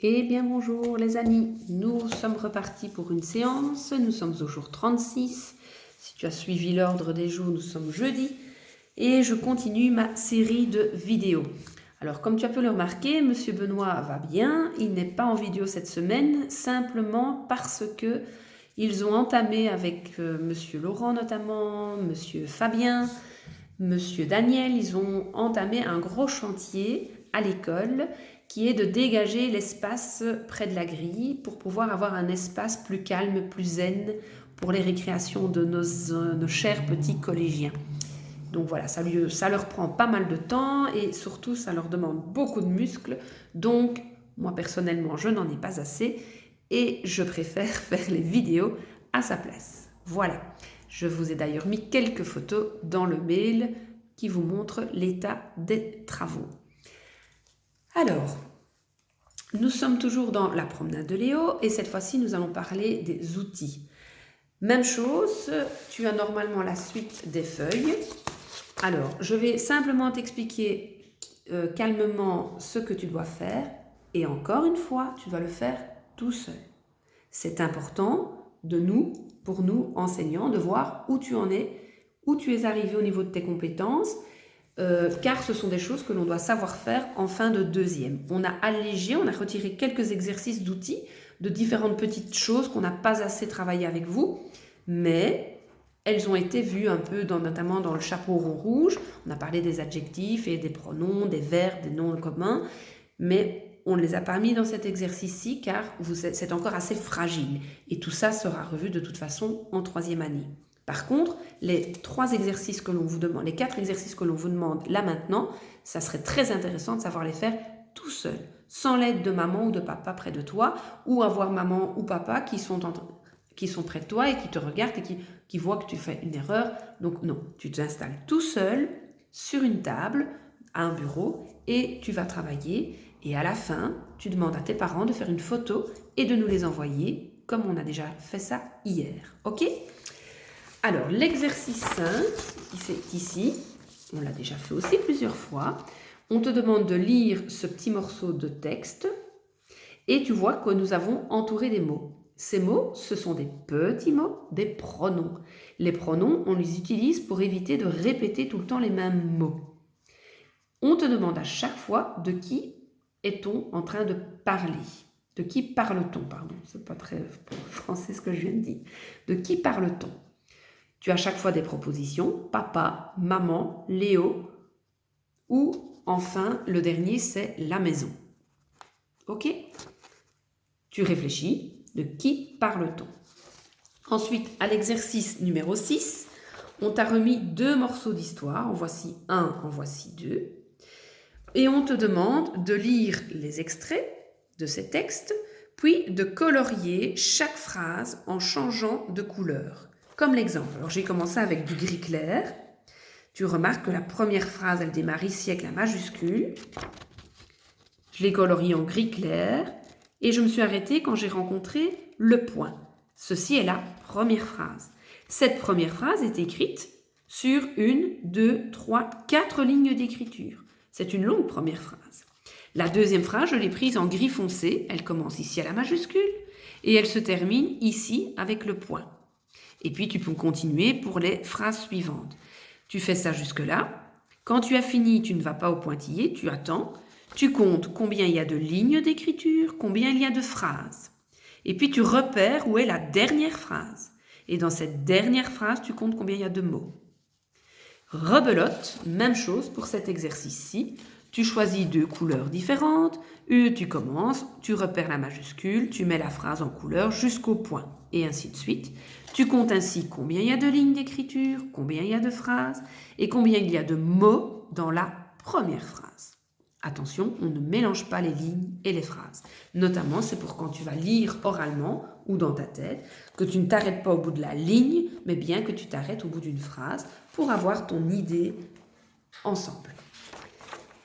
Eh bien bonjour les amis, nous sommes repartis pour une séance, nous sommes au jour 36. Si tu as suivi l'ordre des jours, nous sommes jeudi et je continue ma série de vidéos. Alors comme tu as pu le remarquer, Monsieur Benoît va bien, il n'est pas en vidéo cette semaine, simplement parce que ils ont entamé avec Monsieur Laurent notamment, Monsieur Fabien, Monsieur Daniel, ils ont entamé un gros chantier à l'école qui est de dégager l'espace près de la grille pour pouvoir avoir un espace plus calme, plus zen pour les récréations de nos chers petits collégiens. Donc voilà, ça leur prend pas mal de temps et surtout ça leur demande beaucoup de muscles. Donc moi personnellement je n'en ai pas assez et je préfère faire les vidéos à sa place. Voilà, je vous ai d'ailleurs mis quelques photos dans le mail qui vous montrent l'état des travaux. Alors, nous sommes toujours dans la promenade de Léo et cette fois-ci nous allons parler des outils. Même chose, tu as normalement la suite des feuilles. Alors, je vais simplement t'expliquer calmement ce que tu dois faire et encore une fois, tu dois le faire tout seul. C'est important pour nous enseignants, de voir où tu en es, où tu es arrivé au niveau de tes compétences, car ce sont des choses que l'on doit savoir faire en fin de deuxième. On a allégé, on a retiré quelques exercices d'outils, de différentes petites choses qu'on n'a pas assez travaillé avec vous, mais elles ont été vues un peu, notamment dans le chapeau rond rouge. On a parlé des adjectifs et des pronoms, des verbes, des noms communs, mais on ne les a pas mis dans cet exercice-ci car c'est encore assez fragile. Et tout ça sera revu de toute façon en troisième année. Par contre, les 4 exercices que l'on vous demande là maintenant, ça serait très intéressant de savoir les faire tout seul, sans l'aide de maman ou de papa près de toi, ou avoir maman ou papa qui sont près de toi et qui te regardent et qui voient que tu fais une erreur. Donc non, tu t'installes tout seul sur une table, à un bureau, et tu vas travailler. Et à la fin, tu demandes à tes parents de faire une photo et de nous les envoyer, comme on a déjà fait ça hier. Ok ? Alors, l'exercice 5, qui est ici, on l'a déjà fait aussi plusieurs fois. On te demande de lire ce petit morceau de texte et tu vois que nous avons entouré des mots. Ces mots, ce sont des petits mots, des pronoms. Les pronoms, on les utilise pour éviter de répéter tout le temps les mêmes mots. On te demande à chaque fois de qui est-on en train de parler. De qui parle-t-on, pardon. C'est pas très français ce que je viens de dire. De qui parle-t-on? Tu as chaque fois des propositions, papa, maman, Léo, ou enfin, le dernier, c'est la maison. Ok? Tu réfléchis, de qui parle-t-on? Ensuite, à l'exercice numéro 6, on t'a remis 2 morceaux d'histoire. En voici un, en voici 2. Et on te demande de lire les extraits de ces textes, puis de colorier chaque phrase en changeant de couleur. Comme l'exemple, alors j'ai commencé avec du gris clair. Tu remarques que la première phrase, elle démarre ici avec la majuscule. Je l'ai coloriée en gris clair et je me suis arrêtée quand j'ai rencontré le point. Ceci est la première phrase. Cette première phrase est écrite sur 1, 2, 3, 4 lignes d'écriture. C'est une longue première phrase. La deuxième phrase, je l'ai prise en gris foncé. Elle commence ici à la majuscule et elle se termine ici avec le point. Et puis, tu peux continuer pour les phrases suivantes. Tu fais ça jusque-là. Quand tu as fini, tu ne vas pas au pointillé, tu attends. Tu comptes combien il y a de lignes d'écriture, combien il y a de phrases. Et puis, tu repères où est la dernière phrase. Et dans cette dernière phrase, tu comptes combien il y a de mots. Rebelote, même chose pour cet exercice-ci. Tu choisis 2 couleurs différentes. Tu commences, tu repères la majuscule, tu mets la phrase en couleur jusqu'au point. Et ainsi de suite. Tu comptes ainsi combien il y a de lignes d'écriture, combien il y a de phrases et combien il y a de mots dans la première phrase. Attention, on ne mélange pas les lignes et les phrases. Notamment, c'est pour quand tu vas lire oralement ou dans ta tête, que tu ne t'arrêtes pas au bout de la ligne, mais bien que tu t'arrêtes au bout d'une phrase pour avoir ton idée ensemble.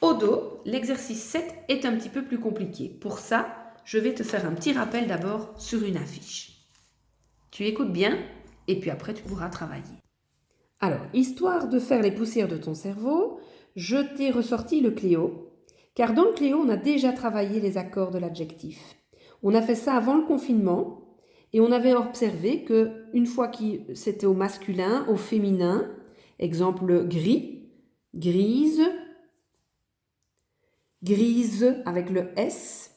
Au dos, l'exercice 7 est un petit peu plus compliqué. Pour ça, je vais te faire un petit rappel d'abord sur une affiche. Tu écoutes bien et puis après tu pourras travailler. Alors, histoire de faire les poussières de ton cerveau, je t'ai ressorti le Cléo Car dans le Cléo, on a déjà travaillé les accords de l'adjectif. On a fait ça avant le confinement et on avait observé que une fois que c'était au masculin, au féminin, exemple gris, grise, grise avec le S,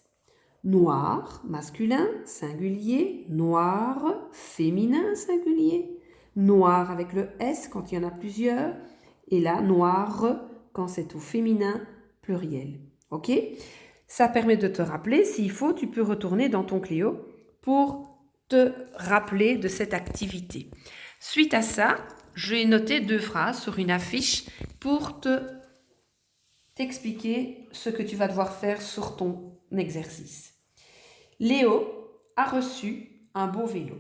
noir, masculin, singulier, noir, féminin, singulier, noir avec le S quand il y en a plusieurs, et là, noir quand c'est au féminin, pluriel. Ok ? Ça permet de te rappeler, s'il faut, tu peux retourner dans ton Cléo pour te rappeler de cette activité. Suite à ça, j'ai noté 2 phrases sur une affiche pour t'expliquer ce que tu vas devoir faire sur ton exercice. Léo a reçu un beau vélo.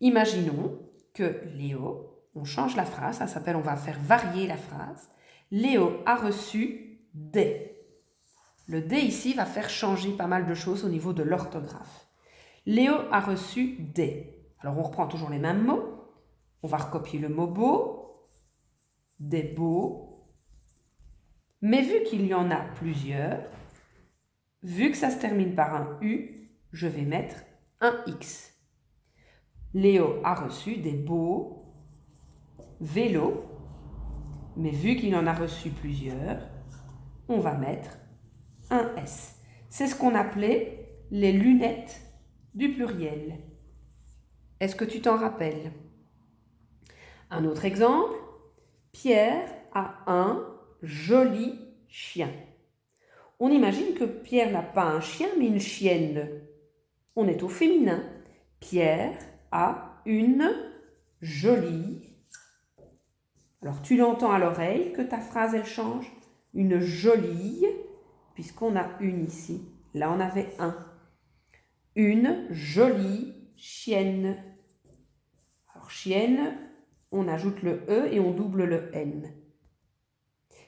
Imaginons que Léo, on change la phrase, ça s'appelle, on va faire varier la phrase. Léo a reçu des. Le D ici va faire changer pas mal de choses au niveau de l'orthographe. Léo a reçu des. Alors on reprend toujours les mêmes mots. On va recopier le mot beau, des beaux. Mais vu qu'il y en a plusieurs, vu que ça se termine par un U, je vais mettre un X. Léo a reçu des beaux vélos. Mais vu qu'il en a reçu plusieurs, on va mettre un S. C'est ce qu'on appelait les lunettes du pluriel. Est-ce que tu t'en rappelles? Un autre exemple, Pierre a un joli chien. On imagine que Pierre n'a pas un chien, mais une chienne. On est au féminin. Pierre a une jolie. Alors tu l'entends à l'oreille que ta phrase elle change. Une jolie, puisqu'on a une ici. Là on avait un. Une jolie chienne. Alors chienne, on ajoute le E et on double le N.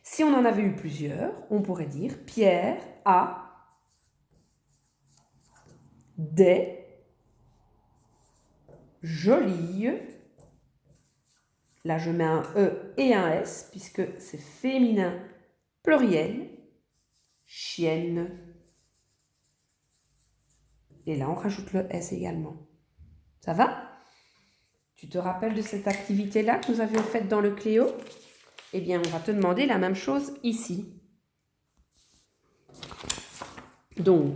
Si on en avait eu plusieurs, on pourrait dire Pierre a des jolies. Là, je mets un E et un S puisque c'est féminin pluriel. Chienne. Et là, on rajoute le S également. Ça va? Tu te rappelles de cette activité-là que nous avions faite dans le Cléo? Eh bien, on va te demander la même chose ici. Donc,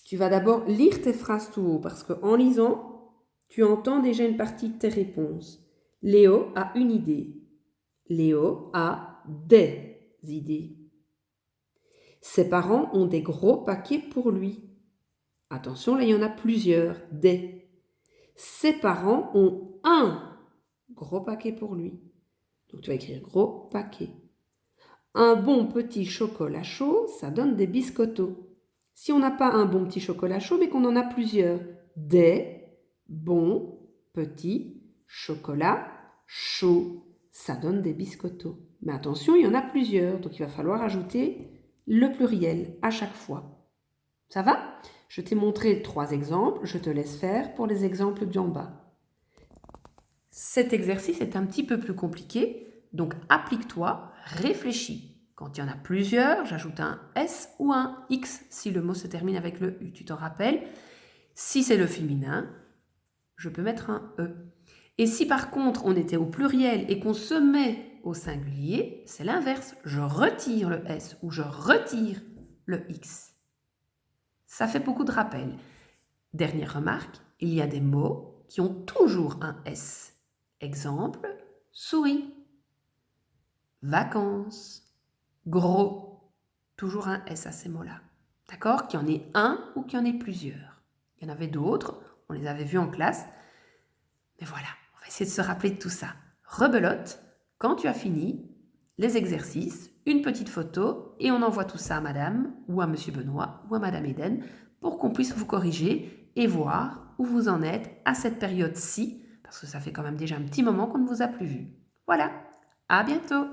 tu vas d'abord lire tes phrases tout haut parce qu'en lisant, tu entends déjà une partie de tes réponses. Léo a une idée. Léo a des idées. Ses parents ont des gros paquets pour lui. Attention, là, il y en a plusieurs. Des. Ses parents ont un gros paquet pour lui. Donc, tu vas écrire gros paquet. Un bon petit chocolat chaud, ça donne des biscottos. Si on n'a pas un bon petit chocolat chaud, mais qu'on en a plusieurs. Des bons petits chocolats chauds, ça donne des biscottos. Mais attention, il y en a plusieurs, donc il va falloir ajouter le pluriel à chaque fois. Ça va? Je t'ai montré 3 exemples, je te laisse faire pour les exemples d'en bas. Cet exercice est un petit peu plus compliqué, donc applique-toi, réfléchis. Quand il y en a plusieurs, j'ajoute un S ou un X si le mot se termine avec le U. Tu t'en rappelles? Si c'est le féminin, je peux mettre un E. Et si par contre on était au pluriel et qu'on se met au singulier, c'est l'inverse. Je retire le S ou je retire le X. Ça fait beaucoup de rappels. Dernière remarque, il y a des mots qui ont toujours un S. Exemple, souris, vacances, gros. Toujours un S à ces mots-là. D'accord? Qu'il y en ait un ou qu'il y en ait plusieurs. Il y en avait d'autres, on les avait vus en classe. Mais voilà, on va essayer de se rappeler de tout ça. Rebelote, quand tu as fini les exercices, une petite photo et on envoie tout ça à madame ou à monsieur Benoît ou à madame Eden pour qu'on puisse vous corriger et voir où vous en êtes à cette période-ci parce que ça fait quand même déjà un petit moment qu'on ne vous a plus vu. Voilà, à bientôt!